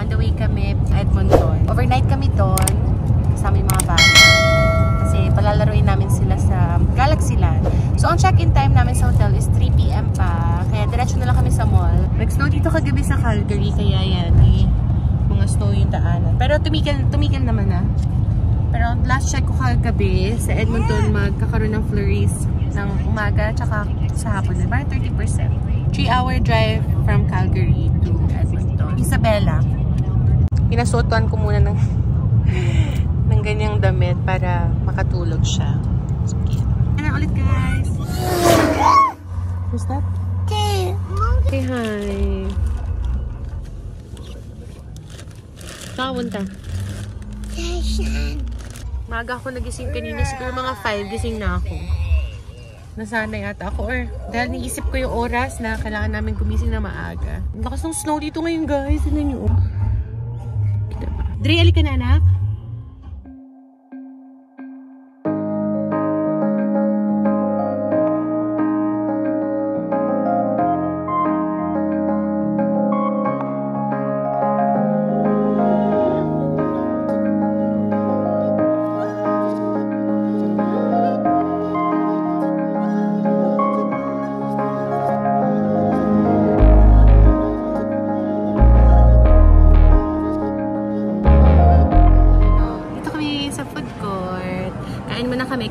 on the way kami Edmonton. Overnight kami doon kasama yung mga bata. Kasi palalaruin namin sila sa Galaxyland. So, ang check-in time namin sa hotel is 3 PM pa. Kaya diretso na lang kami sa mall. Nag-snow dito kagabi sa Calgary. Kaya yan, mga snow yung daanan. Pero tumigil naman na. Pero last check ko kagabi sa Edmonton, magkakaroon ng flurries ng umaga tsaka sa hapon na. Parang 30%. 3-hour drive from Calgary to Edmonton. Isabela. Pinasuotan ko muna ng ganyang damit para makatulog siya. Sige. Ano ulit guys? Who's that? Say hi. Saan punta? Maaga ako nagising kanina. Siguro mga 5 gising na ako. Nasanay ata ako. Or dahil naisip ko yung oras na kailangan namin gumising na maaga. Ang lakas ng snow dito ngayon guys. Ano nyo? Kita ba? Dre, alika na anak.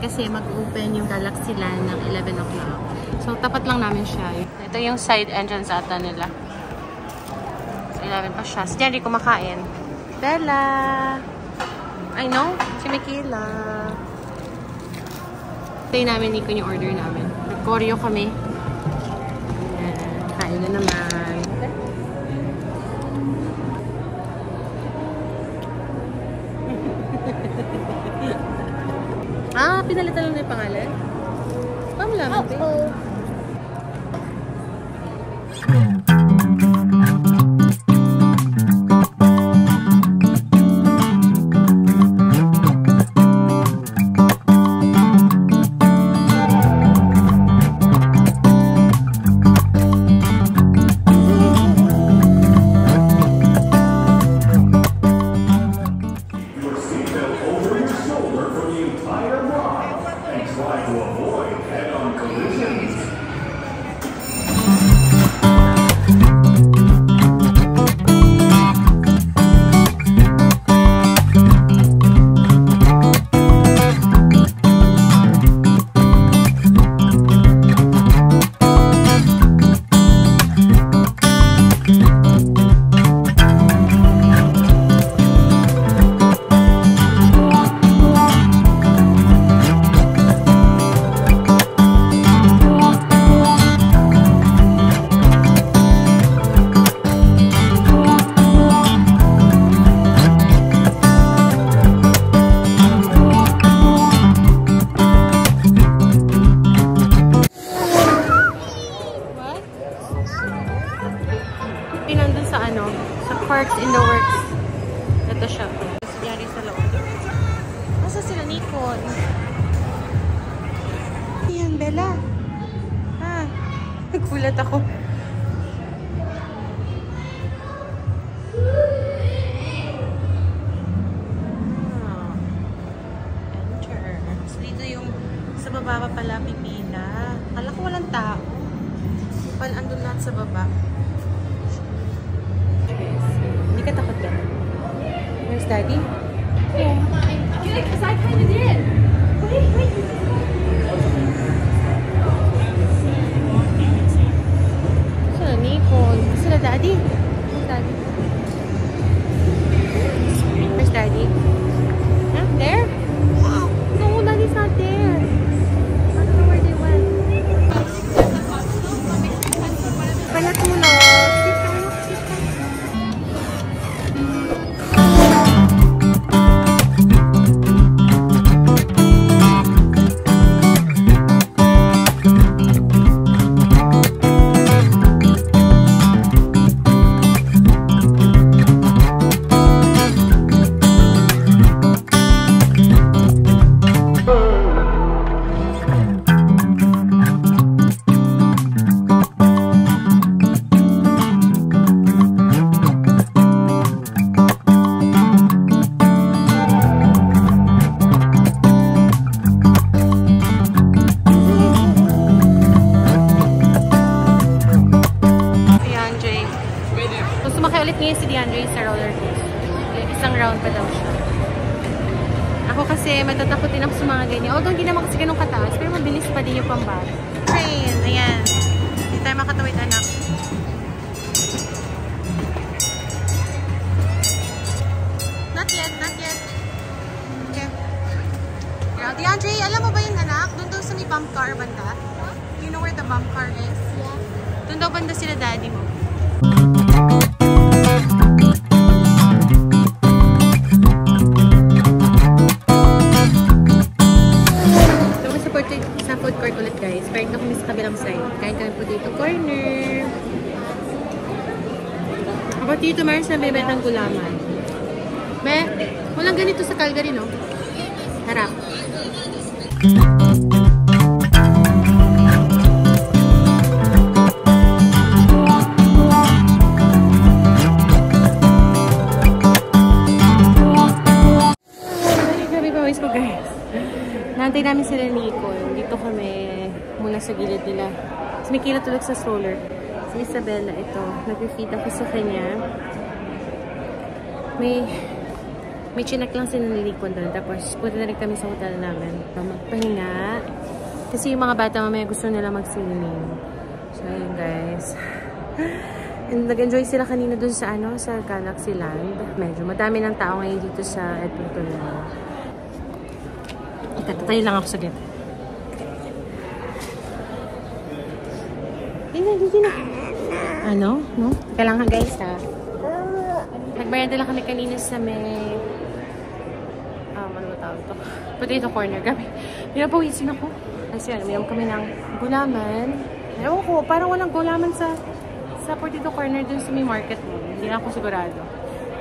Kasi mag-open yung Galaxyland ng 11 o'clock. So, tapat lang namin siya. Ito yung side entrance ata nila. So, 11 pa siya. Si Jerry kumakain. Bella! I know, si Michaela. Tayo namin, Nico, yung order namin. Nag-choreo kami. Kain na naman. Pinalitan lang na yung pangalan? Pamalaman, babe. Parks in the works. Ito siya. Tapos yari sa loob. Masa sila, Nicole? Ayan, Bella. Ha? Nagkulat ako. Enter. So, dito yung sa baba pa pala pipila. Akala ko walang tao. Andun lahat sa baba. Hindi ka takot ka? Where's Daddy? Yeah. Good, because I kind of did. Wait. Sila Nicole. Sila Daddy? Where's Daddy? Where's Daddy? Huh? There? No, Daddy's not there. I don't know where they went. Panatulog. roller coaster. Like, isang round pa daw siya. Ako kasi matatakot din ako sa mga ganyan. Although hindi naman kasi ganun kataas, pero mabilis pa din yung pambata. Train, ayan. Hindi tayo makatawid, anak. Not yet, not yet. Okay. DeAndre, alam mo ba yung anak? Doon daw sa may bump car banda? You know where the bump car is? Yeah. Doon daw banda sila daddy mo. Sa food court ulit guys. Parang na kami sa kabilang side. Kain kami po dito corner. Ako dito meron sa may betang gulaman. Be, walang ganito sa Calgary, no? Harap. Grabe pawis ko guys. Nantay namin sila Nico. Dito kami muna sa gilid nila. Tapos may kila tulog sa stroller. Si Isabella, ito. Nag-feed ako sa kanya. May chinak lang sila Nico doon. Tapos punta na rin kami sa hotel namin. Magpahinga. Kasi yung mga bata mamaya gusto nila mag-swimming. So ayun guys. And nag-enjoy sila kanina doon sa sa Galaxy Land. Medyo madami ng tao ngayon dito sa Edmonton. Tatay lang ako saglit. Hindi na. Ano? No? Kailangan guys ha. Nagbayanda lang kami kanina sa may... ano ba tawag ito? Potato corner. Gabi. Pinapawisin ako. Kasi mayroon kami ng gulaman. Ewan ko, parang walang gulaman sa potato corner dun sa may market mo. Hindi na ako sigurado.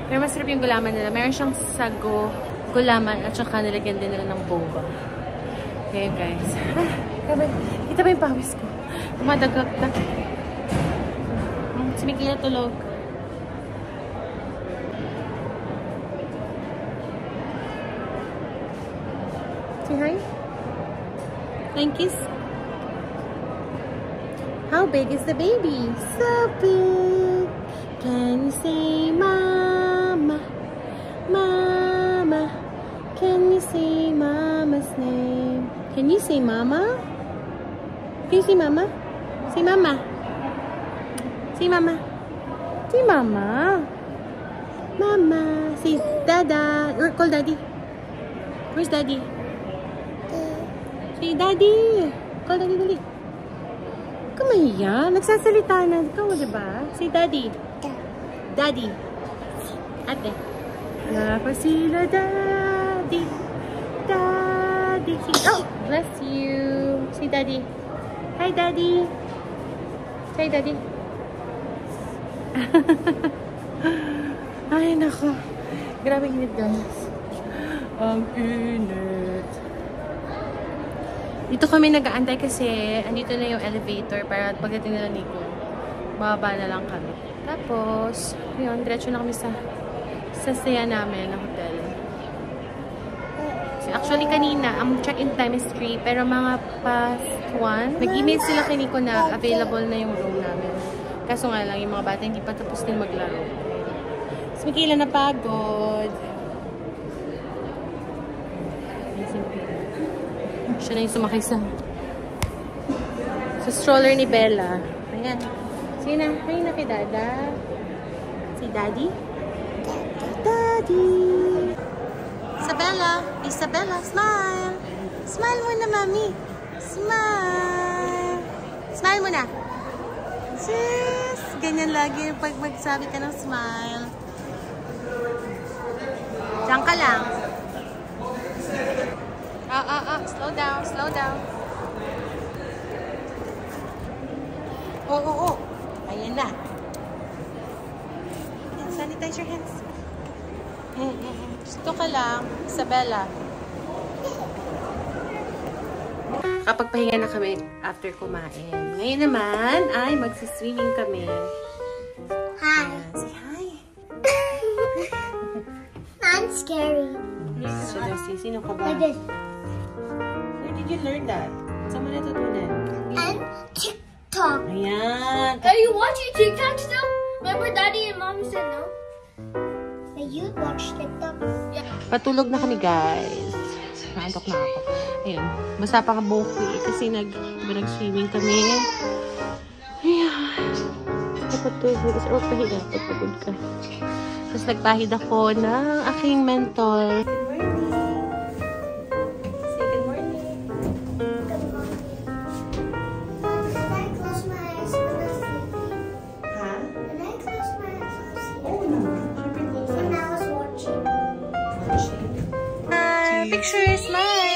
Pero masarap yung gulaman nila. Meron siyang sago, gulaman at saka nilagyan din nila ng boba. Okay guys. Kita ba yung pawis ko? Tumadagag-dag. Si Mikila tulog. Say hi. Thank you. How big is the baby? So big. Can you say mama? Mama. Can you say mama's name? Can you say mama? Can you say mama? Say mama. Say mama. Say mama. Mama. Say dada. Or call daddy. Where's daddy? Say daddy. Call daddy dali. Kumaya. Nagsasalita na. Ikaw, diba? Say daddy. Daddy. Ate. Napa sila daddy. Daddy. Oh, bless you. Say daddy. Hi, daddy. Say daddy. Ay, nako. Grabe init, guys. Ang init. Dito kami nag-aantay kasi andito na yung elevator para pagdating nila Nico, bababa na lang kami. Tapos, yun, diretso na kami sa saya namin na hotel. So, actually, kanina, ang check-in time is 3, pero mga past 1, nag-email sila kay Nico na available na yung room namin. Kaso nga lang, yung mga bata hindi pa tapos din maglaro. So, Mikila na pagod. Siya na yung sumakay sa stroller ni Bella. Ayan. Sige na. Hay na kay Dada. Si Daddy? Daddy! Isabella! Isabella, smile! Smile muna, Mami! Smile! Smile muna! Sis! Ganyan lagi pag magsabi ka ng smile. Diyan ka lang. Slow down, slow down. Oh. Ayan na. Sanitize your hands. Gusto ka lang, Isabella. Kapag pahinga na kami after kumain. Ngayon naman ay magsiswimming kami. Hi. Say hi. I'm scary. Sino ka ba? Like this. Where did you learn that? Saan mo natutunan? And TikTok. Ayan. Are you watching TikTok still? Remember Daddy and Mommy said no? you watch TikTok? Patulog na kami, guys. Naantok na ako. Ayun. Basta pa ka buhok ko eh, kasi nag-swimming kami. Ayan. Napatulog. Or pahiga. Patulog ka. Tapos nagpahid ako ng aking mentor. Good morning. Did I close my eyes when I was sleeping? Ha? Did I close my eyes when I was sleeping? Oo naman. Siyempre close When I was watching. Picture, smile!